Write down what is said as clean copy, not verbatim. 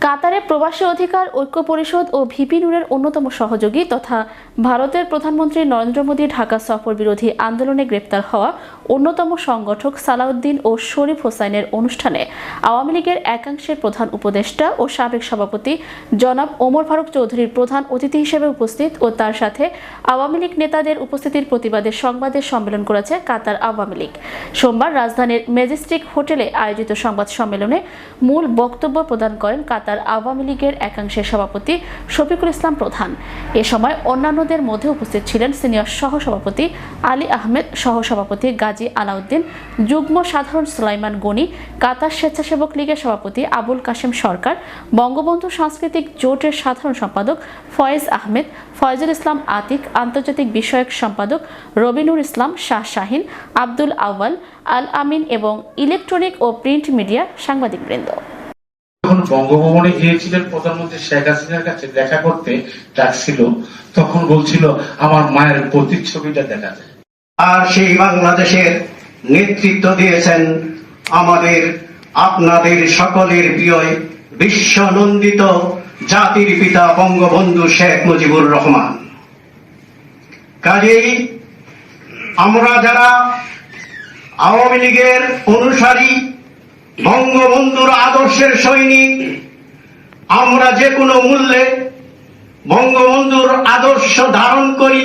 কাতারে প্রবাসী অধিকার ঐক্য পরিষদ ও ভিপি নুরের অন্যতম সহযোগী তথা ভারতের প্রধানমন্ত্রী নরেন্দ্র মোদী ঢাকা সফর বিরোধী আন্দোলনে গ্রেপ্তার হওয়া অন্যতম সংগঠক সালাউদ্দিন ও শরীফ হোসাইনের অনুষ্ঠানে আওয়ামী লীগের একাংশের প্রধান উপদেষ্টা ও সাবেক সভাপতি জনাব ওমর ফারুক চৌধুরীর প্রধান অতিথি হিসেবে উপস্থিত ও তার সাথে আওয়ামী লীগ নেতাদের উপস্থিতির প্রতিবাদে সংবাদের সম্মেলন করেছে কাতার আওয়ামী লীগ। সোমবার রাজধানীর ম্যাজেস্টিক হোটেলে আয়োজিত সংবাদ সম্মেলনে মূল বক্তব্য প্রদান করেন কাতার আওয়ামী লীগের একাংশের সভাপতি শফিকুল ইসলাম প্রধান। এ সময় অন্যান্যদের মধ্যে উপস্থিত ছিলেন সিনিয়র সহসভাপতি আলী আহমেদ, সহসভাপতি গাজী আলাউদ্দিন, যুগ্ম সাধারণ সুলাইমান গনি, কাতার স্বেচ্ছাসেবক লীগের সভাপতি আবুল কাশেম সরকার, বঙ্গবন্ধু সাংস্কৃতিক জোটের সাধারণ সম্পাদক ফয়েজ আহমেদ, ফয়জুল ইসলাম আতিক, আন্তর্জাতিক বিষয়ক সম্পাদক রবিনুর ইসলাম শাহ শাহিন, আব্দুল আউয়াল, আল আমিন এবং ইলেকট্রনিক ও প্রিন্ট মিডিয়া সাংবাদিকবৃন্দ। যখন বঙ্গভবনে গিয়েছিলেন প্রধানমন্ত্রী শেখ হাসিনার কাছে দেখা করতে ডাকছিল, তখন বলছিল আমার মায়ের প্রতিচ্ছবিটা দেখা যায়। আর সেই বাংলাদেশের নেতৃত্ব দিয়েছেন আমাদের আপনাদের সকলের প্রিয় বিশ্বনন্দিত জাতির পিতা বঙ্গবন্ধু শেখ মুজিবুর রহমান। কাজেই আমরা যারা আওয়ামী লীগের অনুসারী, বঙ্গবন্ধুর আদর্শের সৈনিক, আমরা যে কোনো মূল্যে বঙ্গবন্ধুর আদর্শ ধারণ করি।